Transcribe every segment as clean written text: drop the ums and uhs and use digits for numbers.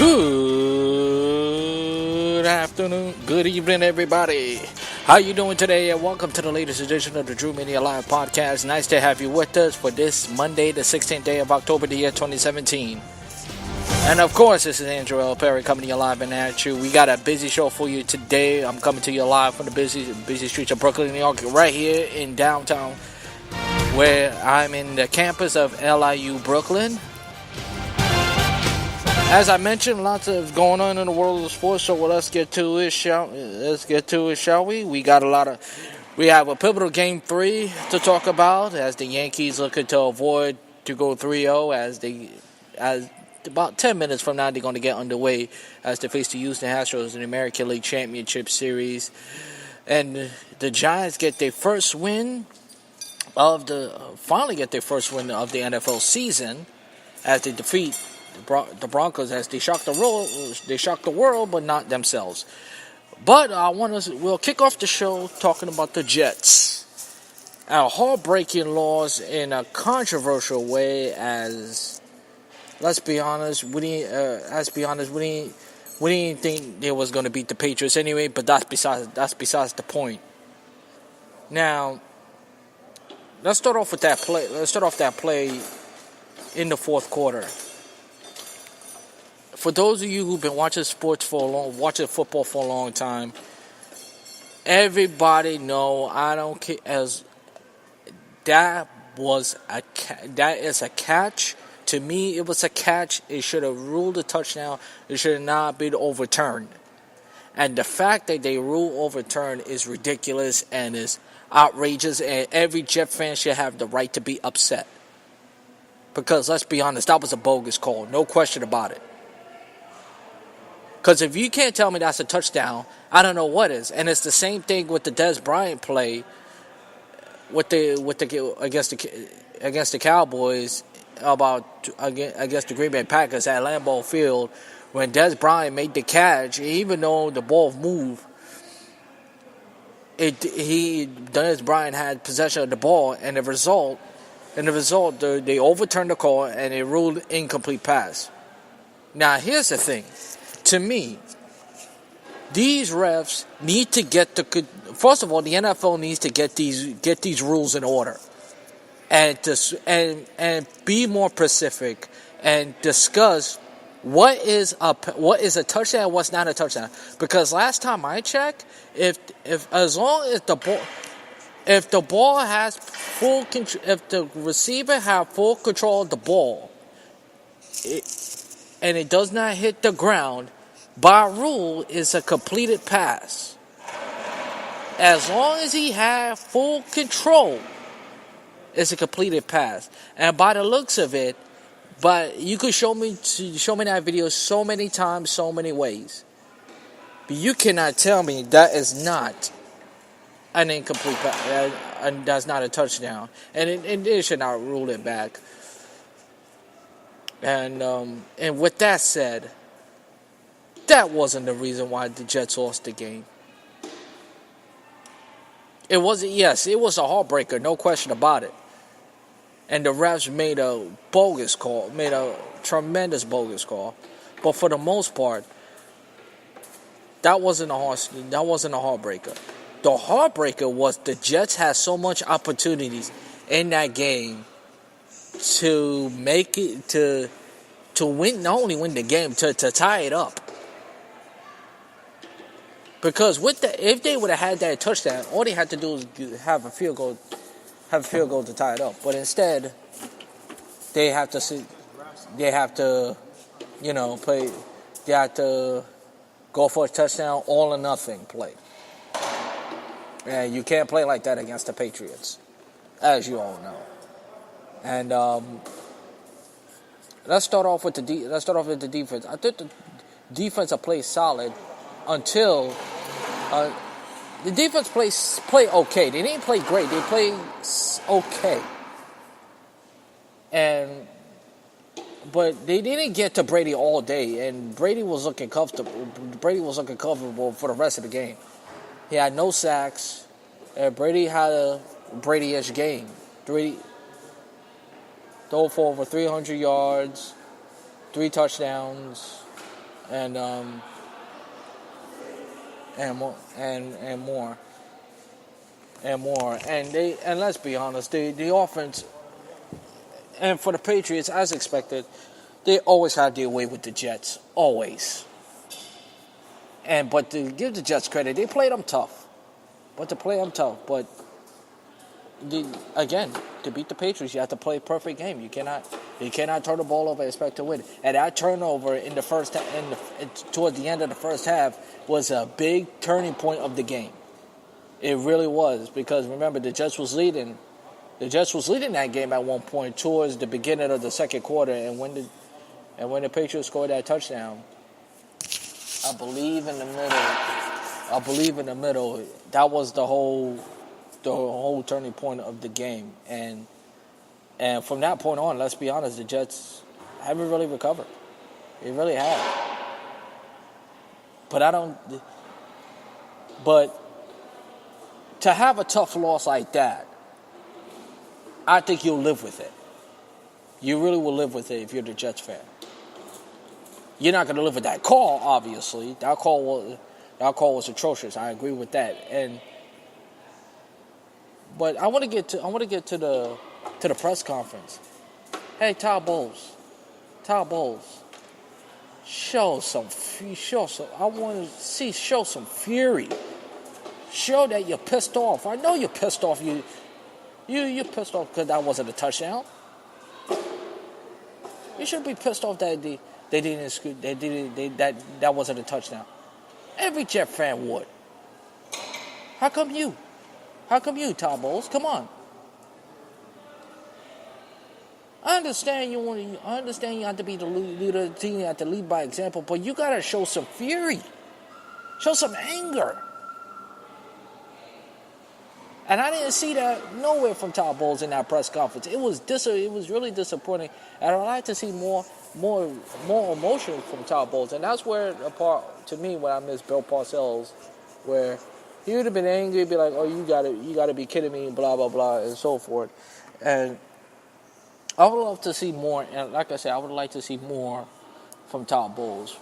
Good afternoon, good evening, everybody. How you doing today? And welcome to the latest edition of the Drew Media Live Podcast. Nice to have you with us for this Monday, the 16th day of October, the year 2017. And of course, this is Andrew L. Perry coming to you live and at you. We got a busy show for you today. I'm coming to you live from the busy streets of Brooklyn, New York, right here in downtown, where I'm in the campus of LIU Brooklyn. As I mentioned, lots of going on in the world of sports. So let's get to it, shall we? We have a pivotal game 3 to talk about as the Yankees looking to avoid to go 3-0 as about 10 minutes from now they're going to get underway as they face the Houston Astros in the American League Championship Series, and the Giants get their first win of the NFL season as they defeat the Broncos as they shock the world, but not themselves. But we'll kick off the show talking about the Jets. A heartbreaking loss in a controversial way, as let's be honest, we didn't think they was going to beat the Patriots anyway. But that's besides the point. Now, let's start off that play in the fourth quarter. For those of you who've been watching football for a long time, everybody know I don't care as that is a catch. To me, it was a catch. It should have ruled a touchdown. It should have not been overturned. And the fact that they rule overturned is ridiculous and is outrageous. And every Jet fan should have the right to be upset. Because let's be honest, that was a bogus call. No question about it. Because if you can't tell me that's a touchdown, I don't know what is. And it's the same thing with the Dez Bryant play against the Cowboys against the Green Bay Packers at Lambeau Field, when Dez Bryant made the catch. Even though the ball moved, Dez Bryant had possession of the ball, and the result, they overturned the call and they ruled incomplete pass. Now here's the thing. To me, these refs need to first of all, the NFL needs to get these rules in order, and be more specific and discuss what is a touchdown and what's not a touchdown. Because last time I checked, if the ball has full control, if the receiver have full control of the ball, and it does not hit the ground, by rule, is a completed pass. As long as he had full control, it's a completed pass. And by the looks of it, but you could show me that video so many times, so many ways. But you cannot tell me that is not an incomplete pass, and that's not a touchdown. And it should not rule it back. And with that said, that wasn't the reason why the Jets lost the game. It wasn't. Yes, it was a heartbreaker, no question about it. And the refs made a tremendous bogus call. But for the most part, that wasn't a heartbreaker. The heartbreaker was the Jets had so much opportunities in that game to make it to win, not only win the game, to tie it up. Because if they would have had that touchdown, all they had to do was have a field goal to tie it up. But instead, they have to go for a touchdown, all or nothing play. And you can't play like that against the Patriots, as you all know. And let's start off with the defense. I think the defense played solid until the defense play okay. They didn't play great. They played okay. But they didn't get to Brady all day, and Brady was looking comfortable. Brady was looking comfortable for the rest of the game. He had no sacks. Brady had a Brady-ish game. Throw for over 300 yards, 3 touchdowns. and and more and more and more. And let's be honest, the offense, and for the Patriots, as expected, they always had their way with the Jets, always. But to give the Jets credit, they played them tough. But again, to beat the Patriots, you have to play a perfect game. You cannot turn the ball over and expect to win. And that turnover in the first, towards the end of the first half, was a big turning point of the game. It really was, because remember, the Jets was leading that game at one point towards the beginning of the second quarter, and when the Patriots scored that touchdown, I believe in the middle, that was the whole turning point of the game. And from that point on, let's be honest, the Jets haven't really recovered. They really have. But to have a tough loss like that, I think you'll live with it. You really will live with it if you're the Jets fan. You're not going to live with that call, obviously. That call was atrocious. I agree with that. But I want to get to the press conference. Hey, Todd Bowles, show some fury. Show that you're pissed off. I know you're pissed off. You're pissed off because that wasn't a touchdown. You should be pissed off that that wasn't a touchdown. Every Jet fan would. How come you, Todd Bowles? Come on. I understand you have to be the leader of the team, you have to lead by example, but you gotta show some fury. Show some anger. And I didn't see that nowhere from Todd Bowles in that press conference. It was really disappointing, and I'd like to see more emotion from Todd Bowles. And that's where to me, when I miss Bill Parcells, where he would have been angry, be like, "Oh, you gotta be kidding me," blah blah blah, and so forth. And I would love to see more. And like I said, I would like to see more from Todd Bowles.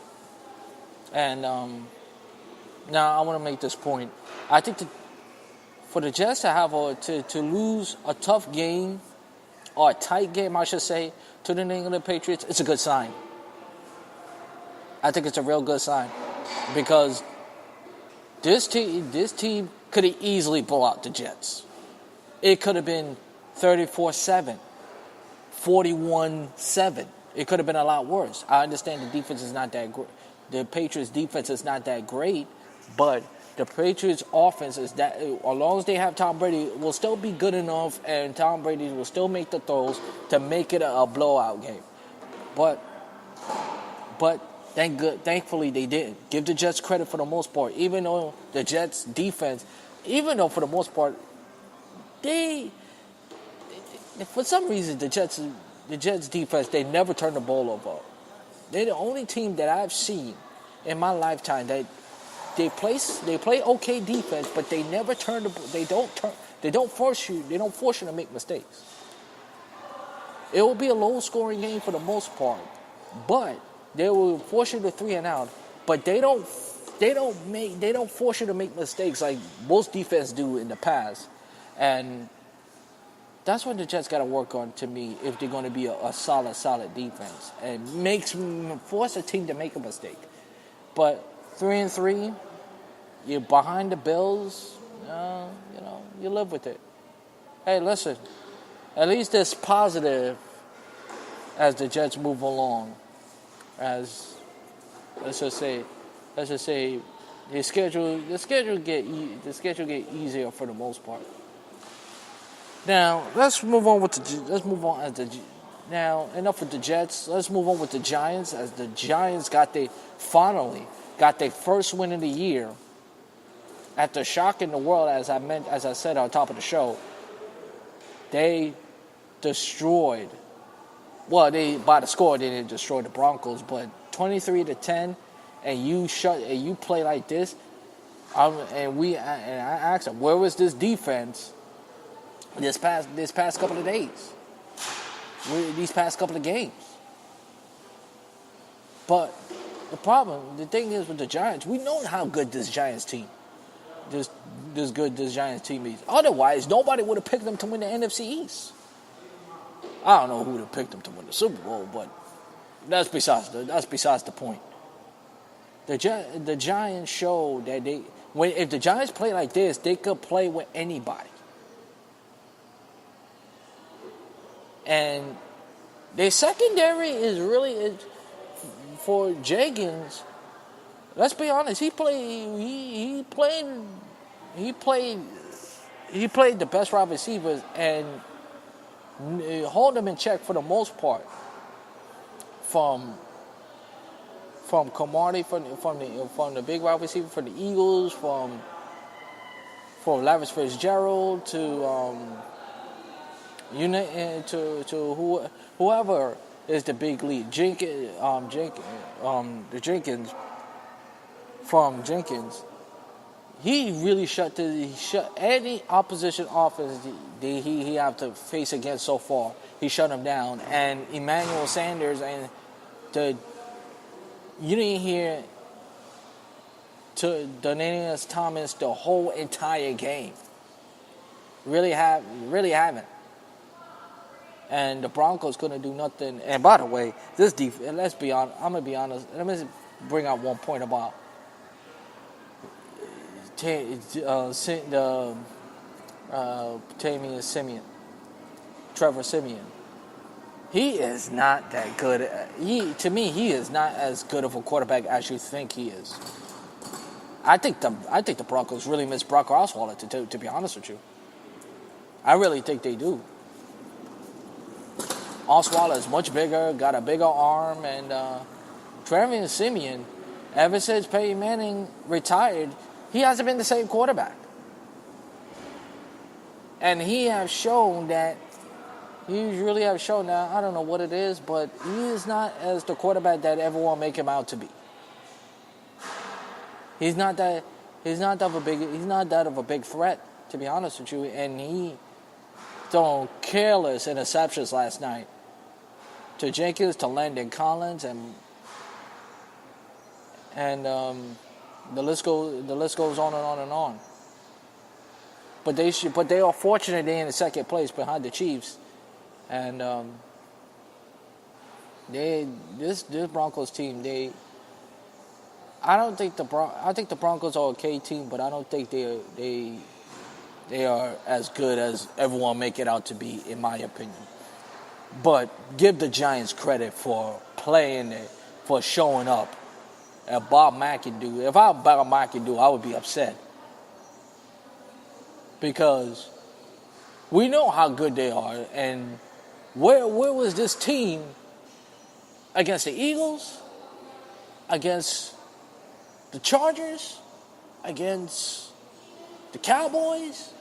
And now I want to make this point. I think for the Jets to lose a tough game, or a tight game, I should say, to the New England Patriots, it's a good sign. I think it's a real good sign, because this team could have easily blown out the Jets. It could have been 34-7, 41-7. It could have been a lot worse. I understand the defense is not that great. The Patriots' defense is not that great, but the Patriots' offense is that, as long as they have Tom Brady, will still be good enough, and Tom Brady will still make the throws to make it a blowout game. But thankfully they didn't. Give the Jets credit for the most part, even though the Jets' defense, for the most part, for some reason the Jets' defense, they never turn the ball over. They're the only team that I've seen in my lifetime that they play okay defense, but they never turn they don't force you to make mistakes. It will be a low scoring game for the most part, but they will force you to 3 and out. But they don't force you to make mistakes like most defense do in the past. And that's what the Jets got to work on, to me, if they're going to be a solid defense, and force a team to make a mistake. But 3-3, you're behind the Bills. You live with it. Hey, listen, at least it's positive as the Jets move along. As let's just say, the schedule get easier for the most part. Now let's move on now enough with the Jets. Let's move on with the Giants, as the Giants finally got their first win of the year. After shocking the world, as I said on top of the show, they destroyed. Well, by the score they didn't destroy the Broncos, but 23-10, and you play like this. I asked them, where was this defense this past couple of days? These past couple of games. But the thing is with the Giants, we know how good this Giants team, this Giants team is. Otherwise, nobody would have picked them to win the NFC East. I don't know who would have picked them to win the Super Bowl, but that's besides the point. The Giants show that if the Giants play like this, they could play with anybody. And their secondary is really for Jenkins. Let's be honest. He played the best wide receivers and hold them in check for the most part. From Kamari, from the big wide receiver for the Eagles, from Lavish Fitzgerald to whoever is the big lead, Jenkins from Jenkins. He really shut any opposition offense he have to face against so far. He shut him down, and Emmanuel Sanders and you didn't hear to Donanius Thomas the whole entire game. Really haven't. And the Broncos couldn't do nothing. And by the way, this defense, let's be honest, I'm going to be honest. Let me bring out one point about Trevor Siemian. He is not that good. To me, he is not as good of a quarterback as you think he is. I think the Broncos really miss Brock Osweiler, to be honest with you. I really think they do. Osweiler is much bigger, got a bigger arm, and Trevor Siemian, ever since Peyton Manning retired, he hasn't been the same quarterback. And he has shown that. He really have shown that. I don't know what it is, but he is not as the quarterback that everyone make him out to be. He's not that of a big threat, to be honest with you. And he thrown careless interceptions last night to Jenkins, to Landon Collins, and the list goes on and on and on. But they are fortunate they're in the second place behind the Chiefs. And this Broncos team, I think the Broncos are an okay team, but I don't think they are as good as everyone make it out to be, in my opinion. But give the Giants credit for playing it, for showing up. If Bob McAdoo, if I were Bob McAdoo, I would be upset. Because we know how good they are, and where was this team against the Eagles, against the Chargers, against the Cowboys,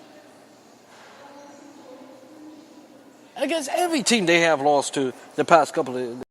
against every team they have lost to the past couple of